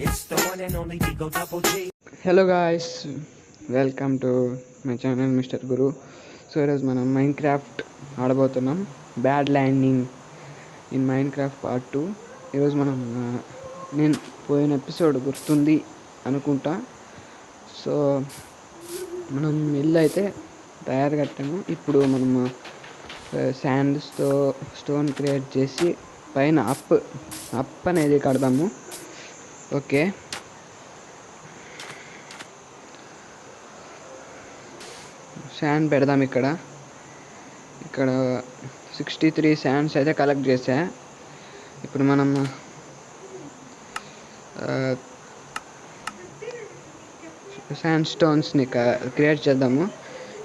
It's the one and only Digo Double G. Hello guys, welcome to my channel mister Guru. So ఈరోజు మనం Minecraft ఆడబోతున్నాం. Bad landing in Minecraft part 2. ఈరోజు మనం నేను పోయిన episode గుర్తుంది అనుకుంటా. సో మనం ఇల్లు అయితే తయారు కట్టాము. ఇప్పుడు మనం శాండ్స్తో స్టోన్ క్రియేట్ చేసి పైన అప్ అనేది కడదాము. ఓకే, శాండ్ పెడదాం. ఇక్కడ 63 శాండ్స్ అయితే కలెక్ట్ చేసా. ఇప్పుడు మనం శాండ్ స్టోన్స్ని క్రియేట్ చేద్దాము.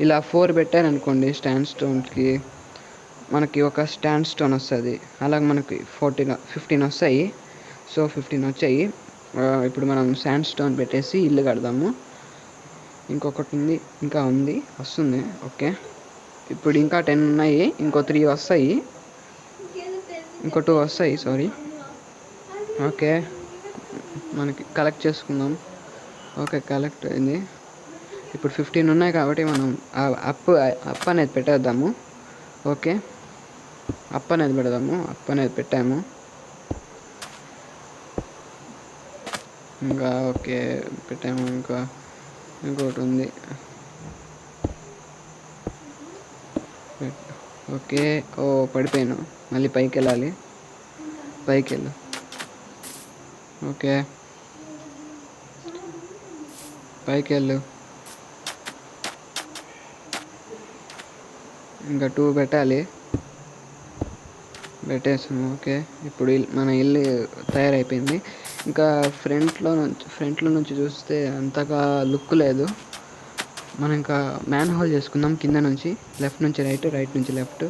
ఇలా 4 పెట్టారనుకోండి స్టాండ్ స్టోన్స్కి, మనకి ఒక స్టాండ్ స్టోన్ వస్తుంది. అలాగే మనకి 15 వస్తాయి. సో 15 వచ్చాయి. ఇప్పుడు మనం శాండ్ స్టోన్ పెట్టేసి ఇల్లు కడదాము. ఇంకొకటి ఉంది వస్తుంది. ఓకే, ఇప్పుడు ఇంకా 10 ఉన్నాయి. ఇంకో 3 వస్తాయి, ఇంకో 2 వస్తాయి. సారీ. ఓకే, మనకి కలెక్ట్ చేసుకుందాం. ఓకే, కలెక్ట్ అయింది. ఇప్పుడు 15 ఉన్నాయి కాబట్టి మనం అప్ అనేది పెట్టేద్దాము. ఓకే, అప్ అనేది పెడదాము. అప్ అనేది పెట్టాము. ఇంకా ఓకే పెట్టాము. ఇంకోటి ఉంది. ఓకే, పడిపోయాను. మళ్ళీ పైకి వెళ్ళాలి. పైకి వెళ్ళు. ఓకే, పైకి వెళ్ళు. ఇంకా 2 పెట్టాలి. పెట్టేసాము. ఓకే, ఇప్పుడు మన ఇల్లు తయారైపోయింది. ఇంకా ఫ్రంట్లో నుంచి చూస్తే అంతగా లుక్ లేదు. మనం ఇంకా మ్యాన్ హోల్ చేసుకుందాం. కింద నుంచి లెఫ్ట్ నుంచి రైట్ నుంచి లెఫ్ట్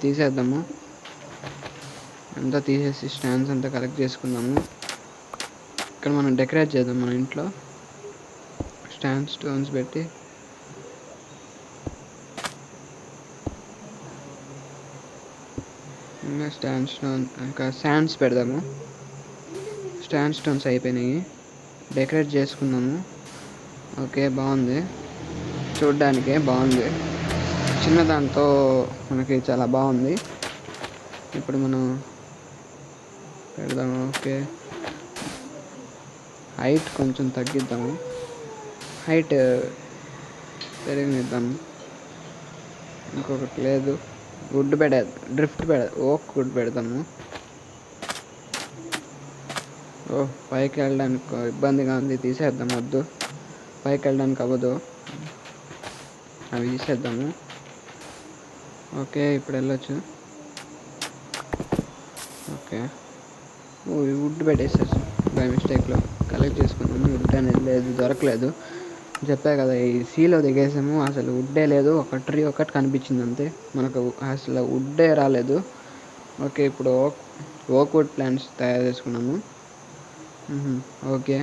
తీసేద్దాము. అంతా తీసేసి స్టాండ్స్ అంతా కలెక్ట్ చేసుకుందాము. ఇక్కడ మనం డెకరేట్ చేద్దాం మన ఇంట్లో. స్టాండ్ స్టోన్స్ పెట్టి ఇంకా శాండ్స్ పెడదాము. స్టాండ్ స్టోన్స్ అయిపోయినాయి. డెకరేట్ చేసుకుందాము. ఓకే, బాగుంది. చూడ్డానికే బాగుంది. చిన్నదాంతో మనకి చాలా బాగుంది. ఇప్పుడు మనం పెడదాము. ఓకే, హైట్ కొంచెం తగ్గిద్దాము. హైట్ పెరిగిద్దాము. ఇంకొకటి లేదు, వుడ్ ఓక్ వుడ్ పెడదాము. పైకి వెళ్ళడానికి ఇబ్బందిగా ఉంది. తీసేద్దాం. వద్దు, పైకి వెళ్ళడానికి అవ్వదు. అవి తీసేద్దాము. ఓకే, ఇప్పుడు వెళ్ళొచ్చు. ఓకే, వుడ్ పెట్టేసేసి బై మిస్టేక్లో కలెక్ట్ చేసుకున్నాము. వుడ్ అనేది లేదు, దొరకలేదు. చెప్పా కదా, ఈ సీలో దిగేసాము. అసలు వుడ్డే లేదు. ఒక ట్రీ ఒకటి కనిపించింది అంతే. మనకు అసలు వుడ్డే రాలేదు. ఓకే, ఇప్పుడు ఓక్ వుడ్ ప్లాంట్స్ తయారు చేసుకున్నాము. ఓకే,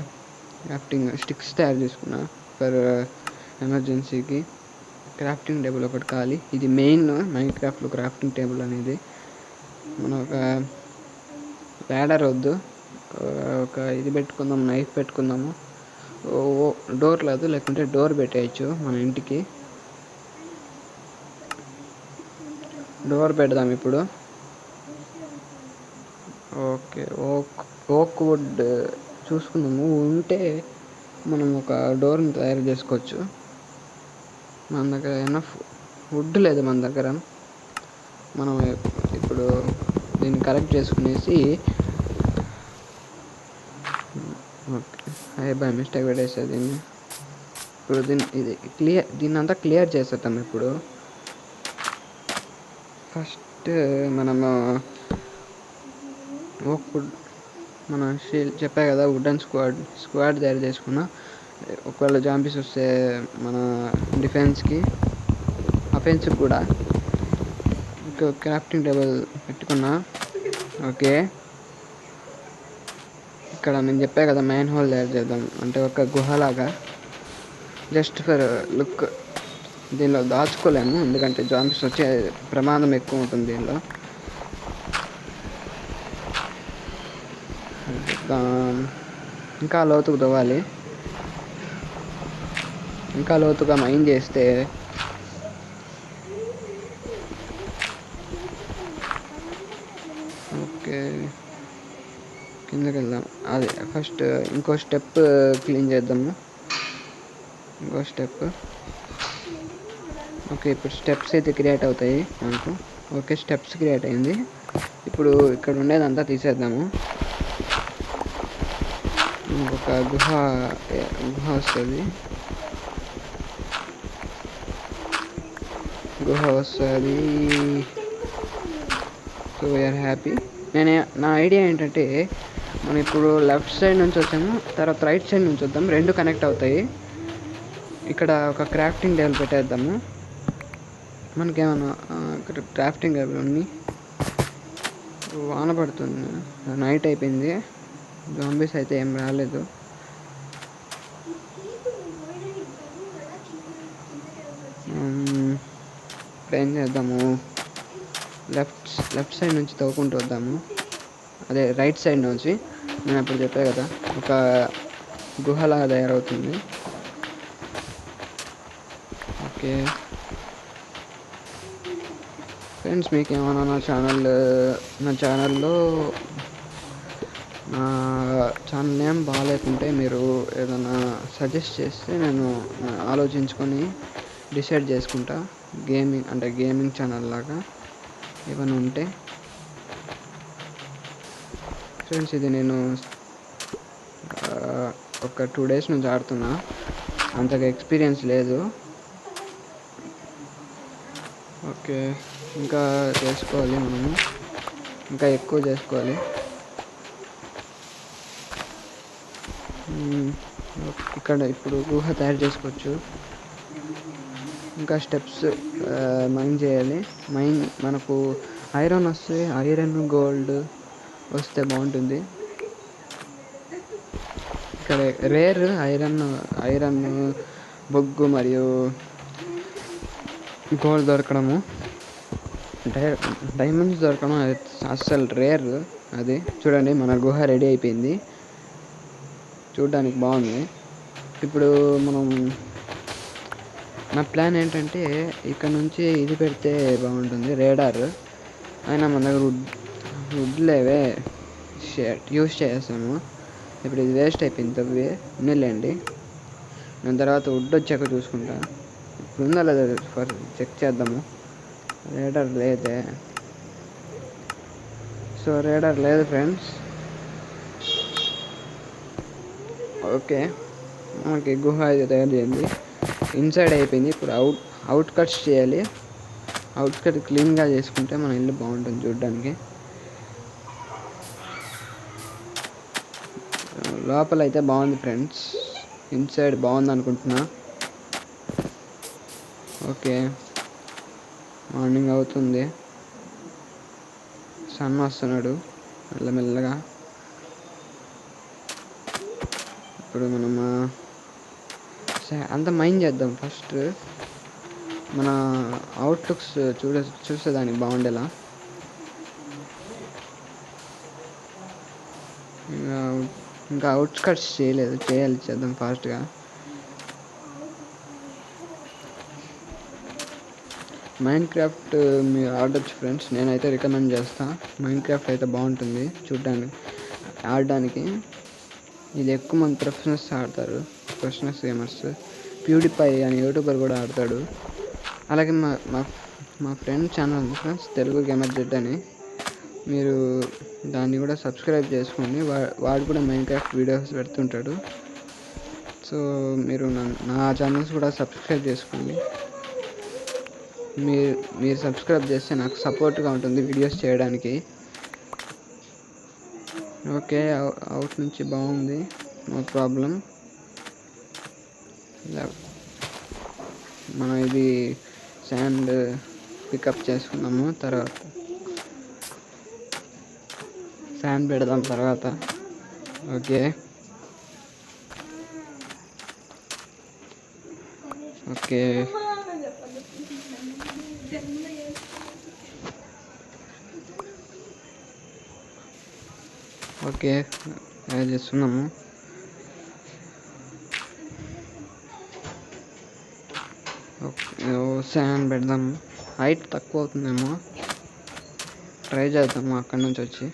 క్రాఫ్టింగ్ స్టిక్స్ తయారు చేసుకున్నా ఫర్ ఎమర్జెన్సీకి. క్రాఫ్టింగ్ టేబుల్ ఒకటి కావాలి. ఇది మెయిన్ మైండ్ క్రాఫ్ట్లో క్రాఫ్టింగ్ టేబుల్ అనేది. మనం ఒక ల్యాడర్ వద్దు, ఒక ఇది పెట్టుకుందాం, నైఫ్ పెట్టుకుందాము. డోర్ లేదు, లేకుంటే డోర్ పెట్టేయచ్చు మన ఇంటికి. డోర్ పెడదాం ఇప్పుడు. ఓకే, ఓక్ వుడ్ చూసుకుందాము. ఉంటే మనం ఒక డోర్ని తయారు చేసుకోవచ్చు. మన దగ్గర ఎనఫ్ వుడ్ లేదు మన దగ్గర. మనం ఇప్పుడు దీన్ని కలెక్ట్ చేసుకునేసి ఓకే, బై మిస్టేక్ పెట్టేసేది దీన్ని. ఇప్పుడు దీన్ని అంతా క్లియర్ చేసేద్దాం. ఇప్పుడు ఫస్ట్ మనము వుడ్ మన చెప్పా కదా, వుడెన్ స్క్వాడ్ తయారు చేసుకున్నా. ఒకవేళ జాంబీస్ వస్తే మన డిఫెన్స్కి, అఫెన్స్కి కూడా. ఇంకా క్రాఫ్టింగ్ టేబుల్ పెట్టుకున్నా. ఓకే, ఇక్కడ నేను చెప్పా కదా, మ్యాన్ హోల్ తయారు చేద్దాం. అంటే ఒక గుహలాగా, జస్ట్ ఫర్ లుక్. దీనిలో దాచుకోలేము, ఎందుకంటే జాంబీస్ వచ్చే ప్రమాదం ఎక్కువ ఉంటుంది దీనిలో. ఇంకా లోతుకు తవ్వాలి. ఇంకా లోతుగా మైన్ చేస్తే ఓకే కిందకి వెళ్దాం. అదే ఫస్ట్ ఇంకో స్టెప్ క్లీన్ చేద్దాము. ఇంకో స్టెప్. ఓకే ఇప్పుడు స్టెప్స్ అయితే క్రియేట్ అవుతాయి మనకు. ఓకే స్టెప్స్ క్రియేట్ అయింది. ఇప్పుడు ఇక్కడ ఉండేదంతా తీసేద్దాము. ఒక గుహ వస్తుంది. So we are happy. నా ఐడియా ఏంటంటే మనం ఇప్పుడు లెఫ్ట్ సైడ్ నుంచి వచ్చాము, తర్వాత రైట్ సైడ్ నుంచి వద్దాం, రెండు కనెక్ట్ అవుతాయి. ఇక్కడ ఒక క్రాఫ్టింగ్ టేబుల్ పెట్టేద్దాము. మనకేమన్నా ఇక్కడ క్రాఫ్టింగ్ టేబుల్ ఉంది. వాన పడుతుంది, నైట్ అయిపోయింది, జాంబీస్ అయితే ఏం రాలేదు. ఇప్పుడు ఏం చేద్దాము, లెఫ్ట్ సైడ్ నుంచి తవ్వుకుంటూ వద్దాము. అదే రైట్ సైడ్ నుంచి. నేను అప్పుడు చెప్పా కదా ఒక గుహలాగా తయారవుతుంది. ఓకే ఫ్రెండ్స్, మీకు ఏమైనా నా ఛానల్లో ఛానల్ నేమ్ బాగాలేకుంటే మీరు ఏదైనా సజెస్ట్ చేస్తే నేను ఆలోచించుకొని డిసైడ్ చేసుకుంటా. గేమింగ్ ఛానల్ లాగా ఏమైనా ఉంటే. ఫ్రెండ్స్ ఇది నేను ఒక 2 days నుంచి ఆడుతున్నా, అంతగా ఎక్స్పీరియన్స్ లేదు. ఓకే ఇంకా చేసుకోవాలి, మనము ఇంకా ఎక్కువ చేసుకోవాలి. ఇక్కడ ఇప్పుడు గుహ తయారు చేసుకోవచ్చు. ఇంకా స్టెప్స్ మైన్ చేయాలి. మనకు ఐరన్ వస్తే గోల్డ్ వస్తే బాగుంటుంది. ఇక్కడ రేర్ ఐరన్ బొగ్గు మరియు గోల్డ్ దొరకడము, డైమండ్స్ దొరకడం అస్సలు రేర్. అది చూడండి మన గుహ రెడీ అయిపోయింది, చూడడానికి బాగుంది. ఇప్పుడు నా ప్లాన్ ఏంటంటే ఇక్కడ నుంచి ఇది పెడితే బాగుంటుంది, రేడార్. అయినా మన దగ్గర వుడ్ లేవే, యూస్ చేసాము. ఇప్పుడు ఇది వేస్ట్ అయిపోయింది, తవ్వి ఉన్నిలేండి. నేను తర్వాత వుడ్ వచ్చాక చూసుకుంటా. ఇప్పుడు ఉందా లేదా చెక్ చేద్దాము. రేడార్ లేదే, సో రేడార్ లేదు ఫ్రెండ్స్. ఓకే మనకి గుహ అయితే తయారు చేయండి. ఇన్సైడ్ అయిపోయింది, ఇప్పుడు అవుట్ కట్స్ చేయాలి. అవుట్ కట్ క్లీన్గా చేసుకుంటే మన ఇల్లు బాగుంటుంది చూడడానికి. లోపల అయితే బాగుంది ఫ్రెండ్స్, ఇన్సైడ్ బాగుంది అనుకుంటున్నా. ఓకే మార్నింగ్ అవుతుంది, సన్ వస్తున్నాడు మెల్లమెల్లగా. ఇప్పుడు మనం అంత మైండ్ చేద్దాం. ఫస్ట్ మన అవుట్లుక్స్ చూసేదానికి బాగుండేలా. ఇంకా అవుట్స్కట్స్ చేద్దాం ఫాస్ట్గా. మైన్క్రాఫ్ట్ మీరు ఆడొచ్చు ఫ్రెండ్స్, నేనైతే రికమెండ్ చేస్తాను. మైన్క్రాఫ్ట్ అయితే బాగుంటుంది చూడడానికి, ఆడడానికి. ఇది ఎక్కువ మంది ప్రొఫెషనల్స్ ఆడతారు, ప్రొఫెషనల్స్ గేమర్స్. ప్యూడిఫై అని యూట్యూబర్ కూడా ఆడతాడు. అలాగే మా ఫ్రెండ్ ఛానల్ ఉంది ఫ్రెండ్స్, తెలుగు గేమర్ జెడ్ అని. మీరు దాన్ని కూడా సబ్స్క్రైబ్ చేసుకోండి. వాడు కూడా మైన్క్రాఫ్ట్ వీడియోస్ పెడుతుంటాడు. సో మీరు నా ఛానల్స్ కూడా సబ్స్క్రైబ్ చేసుకోండి. మీరు సబ్స్క్రైబ్ చేస్తే నాకు సపోర్ట్గా ఉంటుంది వీడియోస్ చేయడానికి. ఓకే అవుట్ నుంచి బాగుంది, నో ప్రాబ్లం. మనం ఇది శాండ్ పికప్ చేసుకున్నాము, తర్వాత శాండ్ పెడదాం తర్వాత. ఓకే ఓకే ఓకే చేస్తున్నాము. శాండ్ పెడదాం. హైట్ తక్కువ అవుతుందేమో, ట్రై చేద్దాము అక్కడి నుంచి వచ్చి.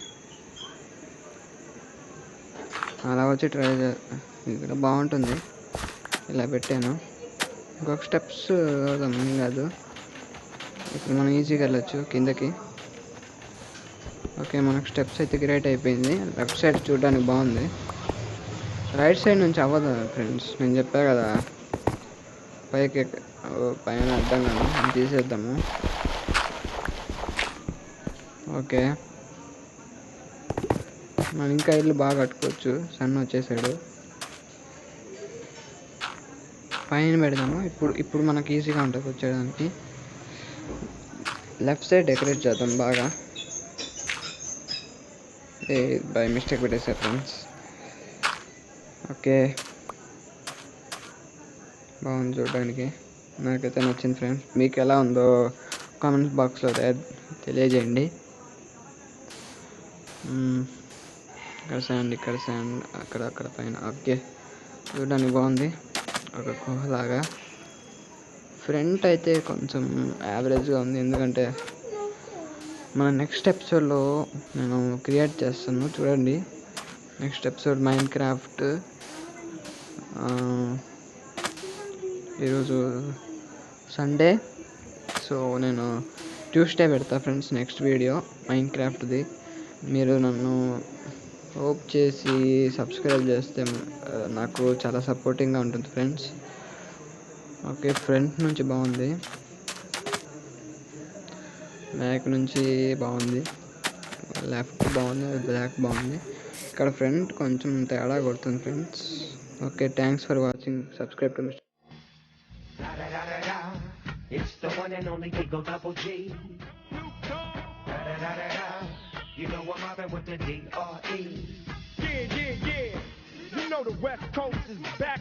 అలా వచ్చి ట్రై ఇక్కడ బాగుంటుంది. ఇలా పెట్టాను. ఇంకొక స్టెప్స్ అవుదాం, ఏం కాదు. ఇప్పుడు మనం ఈజీగా వెళ్ళచ్చు కిందకి. ఓకే, మనకు స్టెప్స్ అయితే క్రియేట్ అయిపోయింది. లెఫ్ట్ సైడ్ చూడడానికి బాగుంది. రైట్ సైడ్ నుంచి అవ్వదు ఫ్రెండ్స్, నేను చెప్పా కదా. పైకి పైన అడ్డంగాను తీసేద్దాము. ఓకే, మనం ఇంకా ఇల్లు బాగా కట్టుకోవచ్చు. సన్ వచ్చేసాడు. పైన పెడదాము. ఇప్పుడు మనకి ఈజీగా ఉంటుంది వచ్చేయడానికి. లెఫ్ట్ సైడ్ డెకరేట్ చేద్దాం బాగా. బై మిస్టేక్ పెట్టేసారు ఫ్రెండ్స్. ఓకే, బాగుంది చూడడానికి. నాకైతే నచ్చింది ఫ్రెండ్స్. మీకు ఎలా ఉందో కామెంట్ బాక్స్లో తెలియజేయండి. ఇక్కడ శాండ్ అక్కడ పైన. ఓకే, చూడడానికి బాగుంది. ఒక గుహలాగా. ఫ్రంట్ అయితే కొంచెం యావరేజ్గా ఉంది, ఎందుకంటే మన నెక్స్ట్ ఎపిసోడ్లో నేను క్రియేట్ చేస్తాను చూడండి. Next episode Minecraft. ఈరోజు సండే, సో నేను ట్యూస్డే పెడతా ఫ్రెండ్స్ నెక్స్ట్ వీడియో మైన్ క్రాఫ్ట్ది. మీరు నన్ను హోప్ చేసి సబ్స్క్రైబ్ చేస్తే నాకు చాలా సపోర్టింగ్గా ఉంటుంది ఫ్రెండ్స్. ఓకే, ఫ్రంట్ నుంచి బాగుంది, బ్యాక్ నుంచి బాగుంది, లెఫ్ట్ బాగుంది, బ్యాక్ బాగుంది. ఇక్కడ ఫ్రంట్ కొంచెం తేడా కొడుతుంది friends. Okay, thanks for watching. Subscribe to mister. It's the one and only Digo Double G. You know I'm mobbing with the D.R.E. Yeah. You know the West Coast is back.